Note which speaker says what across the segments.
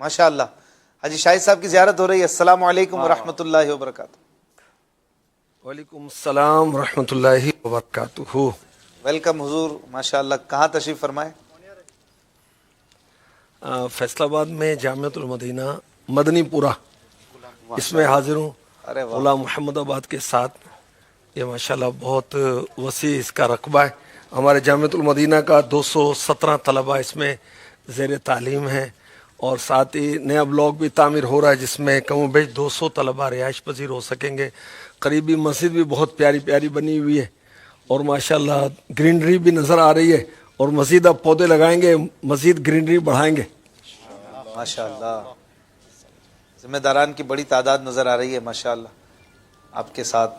Speaker 1: ماشاءاللہ. حاجی شاہد صاحب کی زیارت ہو رہی ہے. السلام علیکم ورحمۃ اللہ وبرکاتہ.
Speaker 2: وعلیکم السلام ورحمۃ اللہ وبرکاتہ.
Speaker 1: ویلکم حضور. ماشاءاللہ. کہاں تشریف فرمائے؟
Speaker 2: فیصل آباد میں جامعۃ المدینہ مدنی پورہ، اس میں حاضر ہوں.
Speaker 1: ارے واہ.
Speaker 2: غلام محمد آباد کے ساتھ. یہ ماشاءاللہ بہت وسیع اس کا رقبہ ہے. ہمارے جامعۃ المدینہ کا 217 طلبہ اس میں زیر تعلیم ہیں، اور ساتھ ہی نیا بلاک بھی تعمیر ہو رہا ہے جس میں کم و بیش 200 طلبہ رہائش پذیر ہو سکیں گے. قریبی مسجد بھی بہت پیاری پیاری بنی ہوئی ہے، اور ماشاءاللہ گرینری بھی نظر آ رہی ہے، اور مزید اب پودے لگائیں گے، مزید گرینری بڑھائیں گے.
Speaker 1: ماشاءاللہ. ذمہ داران کی بڑی تعداد نظر آ رہی ہے ماشاءاللہ آپ کے ساتھ.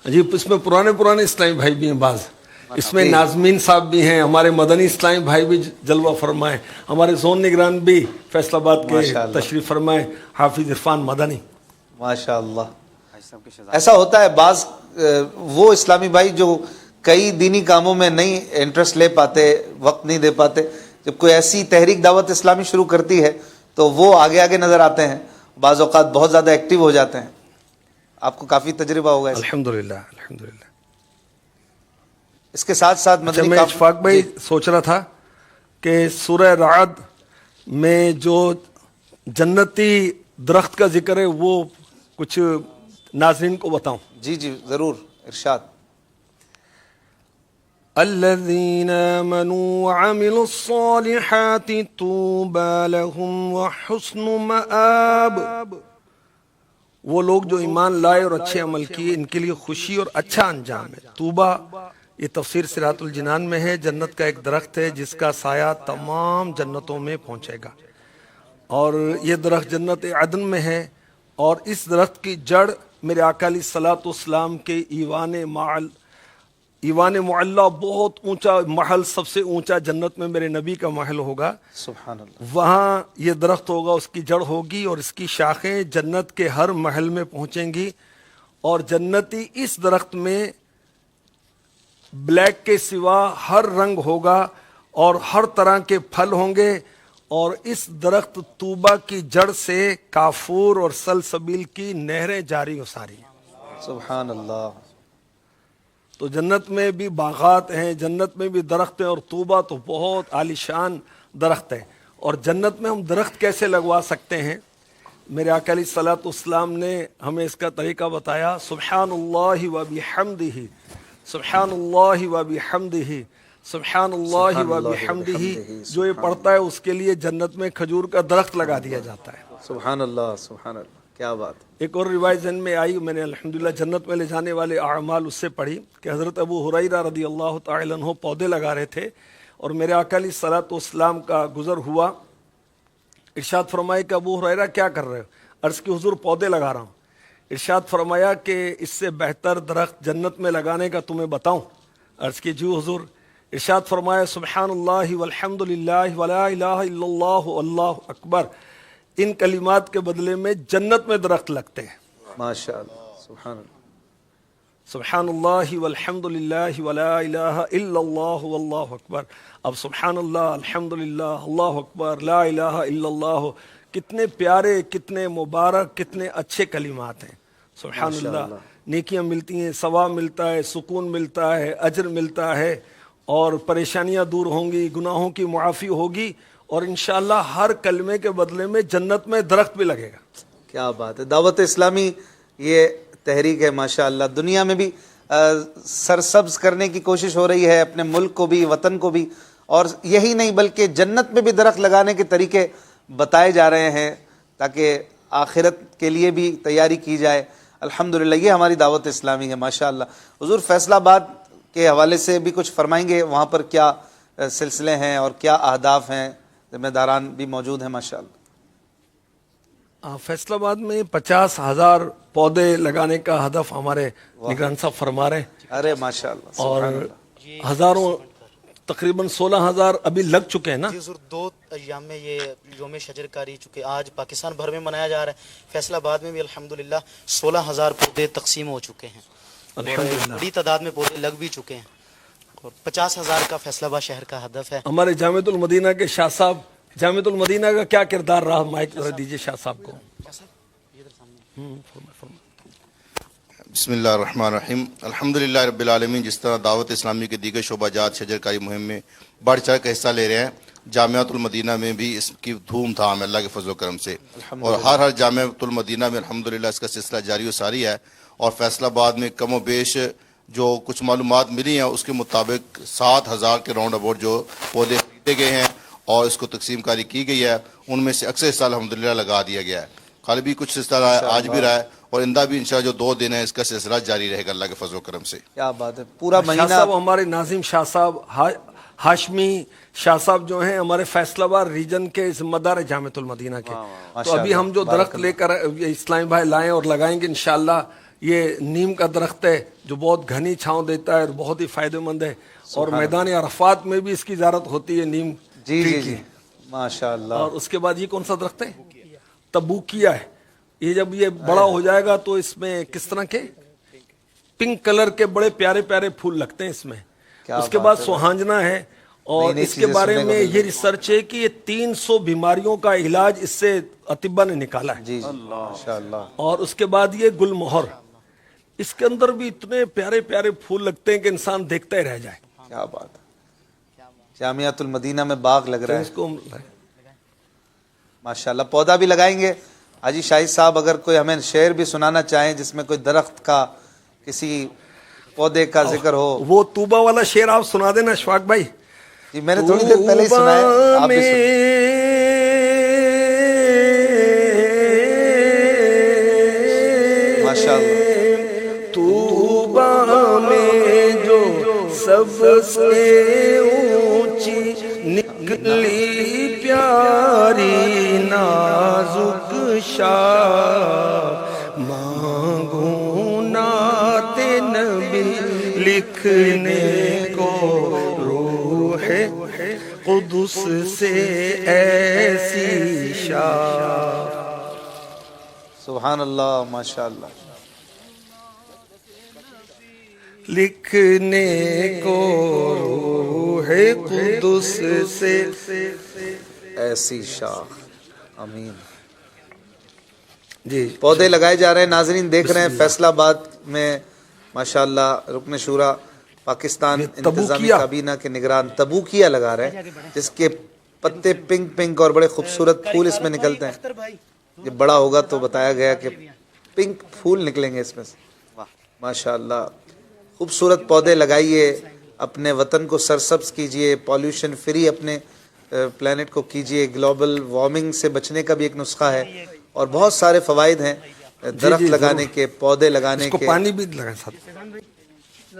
Speaker 2: جی اس میں پرانے اسلامی بھائی بھی ہیں، بعض اس میں ناظمین صاحب بھی ہیں، ہمارے مدنی اسلامی بھائی بھی جلوہ فرمائے، ہمارے زون نگران بھی فیصل آباد کے تشریف فرمائے، حافظ عرفان مدنی.
Speaker 1: ماشاءاللہ. ایسا ہوتا ہے بعض وہ اسلامی بھائی جو کئی دینی کاموں میں نہیں انٹرسٹ لے پاتے، وقت نہیں دے پاتے، جب کوئی ایسی تحریک دعوت اسلامی شروع کرتی ہے تو وہ آگے نظر آتے ہیں، بعض اوقات بہت زیادہ ایکٹیو ہو جاتے ہیں. آپ کو کافی تجربہ ہوگا.
Speaker 2: الحمدللہ.
Speaker 1: اس کے ساتھ ساتھ مدنی
Speaker 2: میں اشفاق بھائی سوچ رہا تھا کہ سورہ رعد میں جو جنتی درخت کا ذکر ہے وہ کچھ ناظرین کو بتاؤں.
Speaker 1: جی ضرور ارشاد.
Speaker 2: الذين آمنوا وعملوا الصالحات طوبى لهم وحسن مآب. وہ لوگ جو ایمان لائے اور اچھے عمل کیے، ان کے لیے خوشی اور اچھا انجام ہے. طوبہ یہ تفسیر صراط الجنان میں ہے. جنت کا ایک درخت ہے جس کا سایہ تمام جنتوں میں پہنچے گا، اور یہ درخت جنت عدن میں ہے. اور اس درخت کی جڑ میرے آقا علیہ الصلوۃ والسلام کے ایوان معلی، بہت اونچا محل، سب سے اونچا جنت میں میرے نبی کا محل ہوگا.
Speaker 1: سبحان اللہ.
Speaker 2: وہاں یہ درخت ہوگا، اس کی جڑ ہوگی، اور اس کی شاخیں جنت کے ہر محل میں پہنچیں گی. اور جنتی اس درخت میں بلیک کے سوا ہر رنگ ہوگا، اور ہر طرح کے پھل ہوں گے. اور اس درخت طوبہ کی جڑ سے کافور اور سلسبیل کی نہریں جاری و ساری ہیں.
Speaker 1: سبحان اللہ.
Speaker 2: تو جنت میں بھی باغات ہیں، جنت میں بھی درخت ہیں، اور طوبہ تو بہت عالی شان درخت ہے. اور جنت میں ہم درخت کیسے لگوا سکتے ہیں؟ میرے آقا علیہ الصلوۃ والسلام نے ہمیں اس کا طریقہ بتایا. سبحان اللہ و بحمدہ، سبحان اللہ و بحمدہ، سبحان اللہ و بحمدہ. جو یہ پڑھتا ہے اس کے لیے جنت میں کھجور کا درخت لگا دیا جاتا ہے.
Speaker 1: سبحان اللہ. سبحان اللہ. کیا بات.
Speaker 2: ایک اور روایت ذہن میں آئی، میں نے الحمدللہ جنت میں لے جانے والے اعمال اس سے پڑھی، کہ حضرت ابو ہریرہ رضی اللہ تعالی عنہ پودے لگا رہے تھے، اور میرے آقا علیہ الصلوۃ والسلام کا گزر ہوا. ارشاد فرمایا کہ ابو ہریرہ کیا کر رہے ہو؟ عرض کی حضور پودے لگا رہا ہوں. ارشاد فرمایا کہ اس سے بہتر درخت جنت میں لگانے کا تمہیں بتاؤں؟ عرض کی جو حضور. ارشاد فرمایا سبحان اللہ والحمد للہ ولا الہ الا اللہ واللہ اکبر. ان کلمات کے بدلے میں جنت میں درخت لگتے ہیں.
Speaker 1: ماشاءاللہ. سبحان اللہ.
Speaker 2: سبحان اللہ والحمد للہ ولا الہ الا اللہ واللہ اکبر. اب سبحان اللہ، الحمدللہ، اللہ اکبر، لا الہ الا اللہ، کتنے پیارے، کتنے مبارک، کتنے اچھے کلمات ہیں. سبحان اللہ. نیکیاں ملتی ہیں، ثواب ملتا ہے، سکون ملتا ہے، اجر ملتا ہے، اور پریشانیاں دور ہوں گی، گناہوں کی معافی ہوگی، اور انشاءاللہ ہر کلمے کے بدلے میں جنت میں درخت بھی لگے گا.
Speaker 1: کیا بات ہے. دعوت اسلامی یہ تحریک ہے ماشاءاللہ. دنیا میں بھی سرسبز کرنے کی کوشش ہو رہی ہے، اپنے ملک کو بھی، وطن کو بھی، اور یہی نہیں بلکہ جنت میں بھی درخت لگانے کے طریقے بتائے جا رہے ہیں تاکہ آخرت کے لیے بھی تیاری کی جائے. الحمدللہ یہ ہماری دعوت اسلامی ہے ماشاءاللہ. حضور فیصل آباد کے حوالے سے بھی کچھ فرمائیں گے؟ وہاں پر کیا سلسلے ہیں اور کیا اہداف ہیں؟ ذمہ داران بھی موجود ہیں ماشاءاللہ.
Speaker 2: فیصل آباد میں 50,000 پودے لگانے کا ہدف ہمارے نگران صاحب فرما رہے ہیں.
Speaker 1: ارے ماشاءاللہ.
Speaker 2: اور ہزاروں، تقریباً 16,000 ابھی لگ چکے ہیں نا.
Speaker 3: جی حضور 2 ایام میں یہ یوم شجر کاری چکے، آج پاکستان بھر میں منایا جا رہا ہے. فیصل آباد میں بھی الحمدللہ 16,000 پودے تقسیم ہو چکے ہیں، بڑی تعداد میں پودے لگ بھی چکے ہیں، اور 50,000 کا فیصل آباد شہر کا ہدف ہے.
Speaker 2: ہمارے جامعۃ المدینہ کے شاہ صاحب जामिअतुल मदीना का क्या किरदार रहा, माइक जरा दीजिए शाह साहब को।
Speaker 4: बिस्मिल्लाहिर्रहमानिर्रहीम, अल्हम्दुलिल्लाह रब्बिल आलमीन। जिस तरह दावत इस्लामी के दीगर शोबाजात शजरकारी मुहिम में बढ़ चढ़ कर हिस्सा ले रहे हैं, जामिअतुल मदीना में भी इसकी धूम धाम है अल्लाह के फजल करम से। और हर जामिअतुल मदीना में अल्हम्दुलिल्लाह इसका सिलसिला जारी व सारी है। और फैसलाबाद में कम व बेश जो कुछ मालूमात मिली हैं उसके मुताबिक 7,000 के राउंड अबाउट जो पौधे खरीदे गए हैं और इसको तकसीम कारी की गई है, उनमें से अक्सर हिस्सा अल्हम्दुलिल्लाह लगा दिया गया है। कल भी कुछ सिलसिला रहा है, आज भी रहा है, और इंदा भी इंशाअल्लाह जो 2 दिन है इसका सिलसिला जारी रहेगा अल्लाह के फजल करम से।
Speaker 1: क्या बात है, पूरा
Speaker 2: शाह
Speaker 1: महीना।
Speaker 2: साहब हमारे नाजिम शाह साहब, हाशमी शाह साहब जो हैं हमारे फैसलाबाद रीजन के जिम्मेदार है जामिअतुल मदीना के। तो अभी हम जो दरख्त लेकर इस्लामी भाई लाएं और लगाएंगे इंशाअल्लाह, ये नीम का दरख्त है जो बहुत घनी छांव देता है और बहुत ही फायदेमंद है। और मैदान अरफात में भी इसकी ज़ियारत होती है नीम
Speaker 1: जी
Speaker 2: ट्री
Speaker 1: जी
Speaker 2: की।
Speaker 1: जी, माशाअल्लाह।
Speaker 2: और उसके बाद ये कौन सा दरख्त है, तबूकिया है। ये जब ये बड़ा हो जाएगा तो इसमें किस तरह के पिंक कलर के बड़े प्यारे प्यारे फूल लगते हैं इसमें।
Speaker 1: क्या
Speaker 2: उसके
Speaker 1: बात
Speaker 2: बाद
Speaker 1: है।
Speaker 2: सुहांजना है। और
Speaker 1: नई
Speaker 2: इसके
Speaker 1: चीजें
Speaker 2: बारे
Speaker 1: सुनने को
Speaker 2: में
Speaker 1: मिल
Speaker 2: ये रिसर्च है कि ये 300 बीमारियों का इलाज इससे अतिब्बा ने निकाला है।
Speaker 1: जी जी, माशाअल्लाह।
Speaker 2: और उसके बाद ये गुलमोहर, इसके अंदर भी इतने प्यारे प्यारे फूल लगते हैं कि इंसान देखता ही रह जाए।
Speaker 1: क्या बात है, जामिअतुल मदीना में बाग लग
Speaker 2: तो
Speaker 1: रहा है
Speaker 2: इसको
Speaker 1: माशाअल्लाह। पौधा भी लगाएंगे हाजी शाहिद साहब, अगर कोई हमें शेर भी सुनाना चाहें जिसमें कोई दरख्त का किसी पौधे का जिक्र हो।
Speaker 2: वो तूबा वाला शेर आप सुना देना अशफाक भाई।
Speaker 1: जी मैंने थोड़ी देर पहले ही सुना है, आप भी सुन। माशाअल्लाह।
Speaker 2: तूबा में जो सबसे ऊंची निकली प्यारी नाजुक शाह, मांगू नाते नबी लिखने को रूहे कुदुस से ऐसी शाह।
Speaker 1: सुभान अल्लाह, माशाअल्लाह।
Speaker 2: लिखने को रूहे कुदुस से
Speaker 1: ऐसी शाख, आमीन।
Speaker 2: जी
Speaker 1: पौधे लगाए जा रहे हैं, नाजरीन देख रहे हैं फैसलाबाद में माशाअल्लाह। रुकन शूरा पाकिस्तान इंतजामी
Speaker 2: तबूकिया।
Speaker 1: काबीना के निगरान तबूकिया लगा रहे हैं, जिसके पत्ते पिंक पिंक और बड़े खूबसूरत फूल इसमें निकलते हैं। ये बड़ा होगा तो बताया गया कि पिंक फूल निकलेंगे इसमें से। माशाअल्लाह, खूबसूरत पौधे लगाइए, अपने वतन को सरसब्ज कीजिए, पॉल्यूशन फ्री अपने प्लेनेट को कीजिए। ग्लोबल वार्मिंग से बचने का भी एक नुस्खा है और बहुत सारे फ़वाइद हैं दरख्त लगाने के, पौधे लगाने
Speaker 2: इसको
Speaker 1: के।
Speaker 2: पानी भी लगा साथ।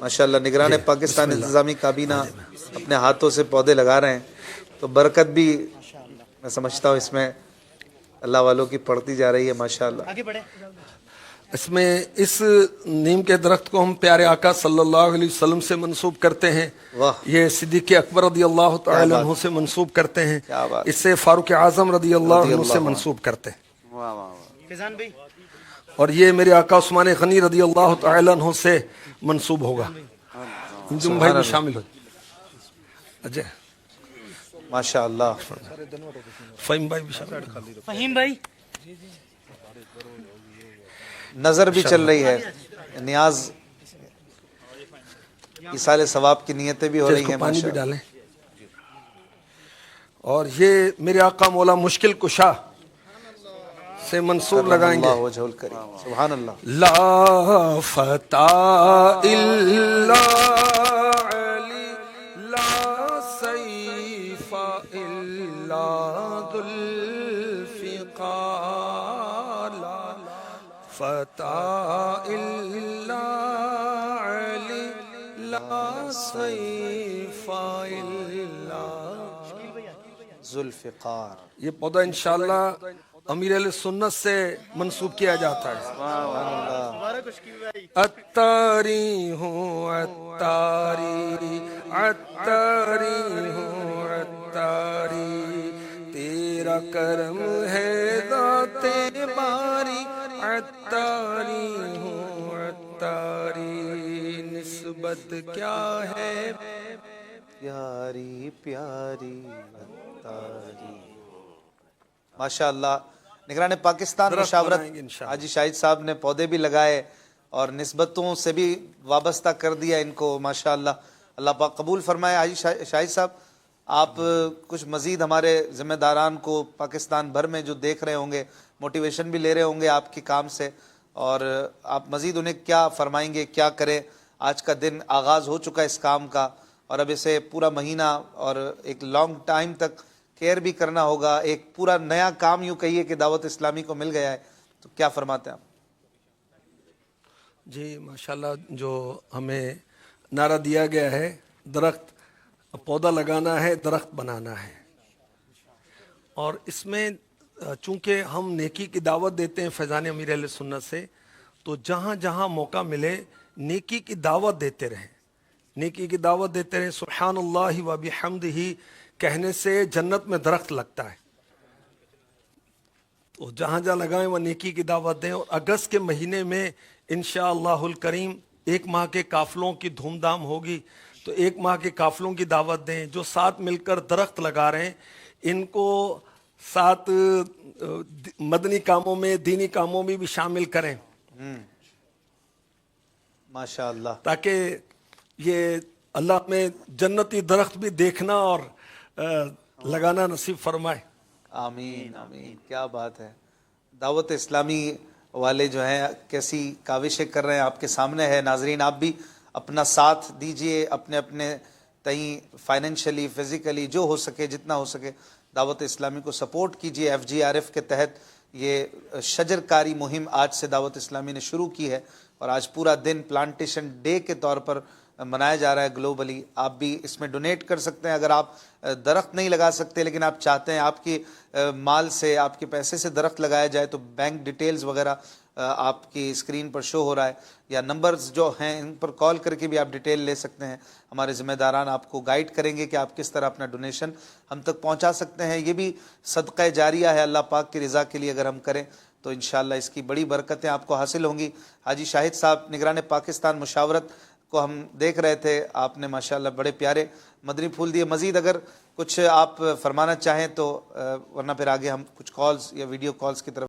Speaker 1: माशाअल्लाह निगरान पाकिस्तान इंतजामी काबीना अपने हाथों से पौधे लगा रहे हैं, तो बरकत भी मैं समझता हूँ इसमें अल्लाह वालों की पड़ती जा रही है माशाअल्लाह।
Speaker 2: इसमें इस नीम के दरख्त को हम प्यारे आका सल्लल्लाहु अलैहि वसल्लम से मंसूब करते हैं।
Speaker 1: वाह।
Speaker 2: ये सिद्दीक़ अकबर रदी अल्लाह तआला अन्हु से मंसूब करते हैं।
Speaker 1: क्या बात।
Speaker 2: इससे फारूक आजम रदी अल्लाह अन्हु से मंसूब करते हैं।
Speaker 1: वाह वाह वाह।
Speaker 2: और ये मेरे आका उस्मान गनी रदी अल्लाह तआला अन्हु से मंसूब होगा। तुम भाई भी शामिल हो। अजय
Speaker 1: माशाअल्लाह।
Speaker 2: फहीम भाई भी शामिल हो।
Speaker 3: फहीम भाई
Speaker 1: नजर भी चल रही है, नियाज इसाले सवाब की नियतें भी हो रही
Speaker 2: इसको
Speaker 1: हैं
Speaker 2: पानी भी
Speaker 1: माशाअल्लाह।
Speaker 2: डालें। और ये मेरे आका मौला मुश्किल कुशा से मंसूब लगाएंगे।
Speaker 1: अल्लाह वजहुल करीम, सुभान अल्लाह।
Speaker 2: ला फता इल्ला अली, ला सैफा इल्ला जुल्फिकार, ला फता इल्ला अली, ला सैफा इल्ला
Speaker 1: जुल्फिकार।
Speaker 2: ये पौधा इंशाअल्लाह अमीर अहले सुन्नत से मंसूब किया जाता है। अत्तारी हूँ अत्तारी, अत्तारी हूँ अत्तारी, तेरा करम है दाते बारी, अत्तारी हूँ अत्तारी, निस्बत क्या है
Speaker 1: प्यारी प्यारी अत्तारी। माशाअल्लाह। निगरान पाकिस्तान
Speaker 2: दरख्त
Speaker 1: मुशावरत
Speaker 2: बनाएंगे इंशाअल्लाह।
Speaker 1: हाजी शाहिद साहब ने पौधे भी लगाए और निस्बतों से भी वाबस्ता कर दिया इनको, माशाअल्लाह। अल्लाह पाक कबूल फरमाए। हाजी शाहिद साहब, आप कुछ मज़ीद हमारे ज़िम्मेदारान को पाकिस्तान भर में जो देख रहे होंगे, मोटिवेशन भी ले रहे होंगे आपके काम से, और आप मज़ीद उन्हें क्या फरमाएंगे, क्या करें? आज का दिन आगाज़ हो चुका है इस काम का, और अब इसे पूरा महीना और एक लॉन्ग टाइम तक केयर भी करना होगा। एक पूरा नया काम यूँ कहिए कि दावत इस्लामी को मिल गया है, तो क्या फरमाते हैं आप?
Speaker 2: जी माशाल्लाह, जो हमें नारा दिया गया है, दरख्त पौधा लगाना है, दरख्त बनाना है, और इसमें चूंकि हम नेकी की दावत देते हैं फैज़ान अमीर अहले सुन्नत से, तो जहाँ जहाँ मौका मिले नेकी की दावत देते रहें, नेकी की दावत देते रहें। सुब्हानल्लाहि व बिहम्दिही कहने से जन्नत में दरख्त लगता है, तो जहाँ जहाँ लगाएं वह नेकी की दावत दें। और अगस्त के महीने में इंशाअल्लाहुल करीम 1 माह के काफिलों की धूमधाम होगी, तो 1 माह के काफिलों की दावत दें। जो साथ मिलकर दरख्त लगा रहे हैं, इनको साथ मदनी कामों में, दीनी कामों में भी शामिल करें,
Speaker 1: माशाअल्लाह।
Speaker 2: ताकि ये अल्लाह में जन्नती दरख्त भी देखना और लगाना नसीब फरमाए।
Speaker 1: आमीन आमीन, क्या बात है। दावत इस्लामी वाले जो हैं कैसी काविशें कर रहे हैं आपके सामने है। नाजरीन, आप भी अपना साथ दीजिए, अपने अपने तई फाइनेंशियली, फिज़िकली, जो हो सके, जितना हो सके दावत इस्लामी को सपोर्ट कीजिए। FGRF के तहत ये शजरकारी मुहिम आज से दावत इस्लामी ने शुरू की है, और आज पूरा दिन प्लांटेशन डे के तौर पर मनाया जा रहा है ग्लोबली। आप भी इसमें डोनेट कर सकते हैं। अगर आप दरख्त नहीं लगा सकते लेकिन आप चाहते हैं आपकी माल से, आपके पैसे से दरख्त लगाया जाए, तो बैंक डिटेल्स वगैरह आपकी स्क्रीन पर शो हो रहा है, या नंबर्स जो हैं इन पर कॉल करके भी आप डिटेल ले सकते हैं। हमारे ज़िम्मेदारान आपको गाइड करेंगे कि आप किस तरह अपना डोनेशन हम तक पहुंचा सकते हैं। ये भी सदक़ा जारिया है, अल्लाह पाक की रज़ा के लिए अगर हम करें तो इंशाअल्लाह इसकी बड़ी बरकतें आपको हासिल होंगी। हाजी शाहिद साहब, निगरान पाकिस्तान मुशावरत को हम देख रहे थे, आपने माशाअल्लाह बड़े प्यारे मदनी फूल दिए। मज़ीद अगर कुछ आप फरमाना चाहें तो, वरना फिर आगे हम कुछ कॉल्स या वीडियो कॉल्स की तरफ